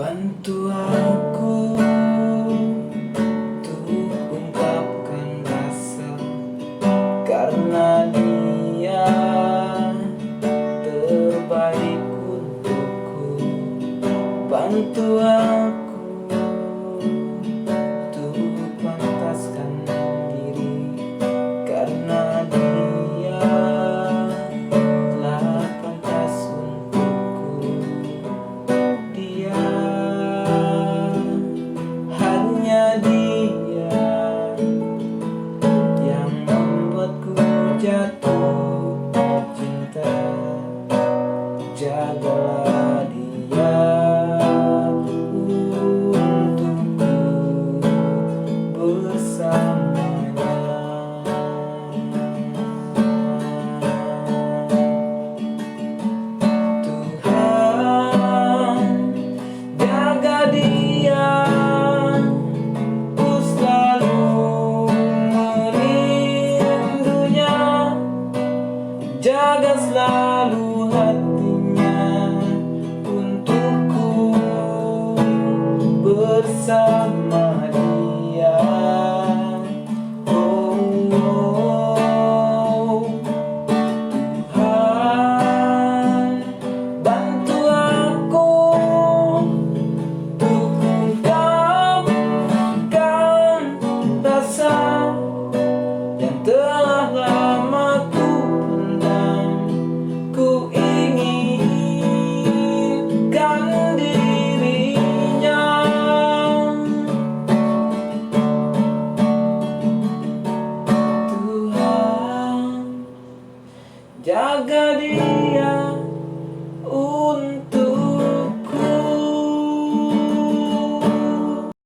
Bantu aku untuk ungkapkan rasa, karena dia terbaik untukku. Bantu aku untuk pantaskan diri, karena dia telah pantas untukku. Dia, hanya dia yang membuatku jatuh cinta. Jagalah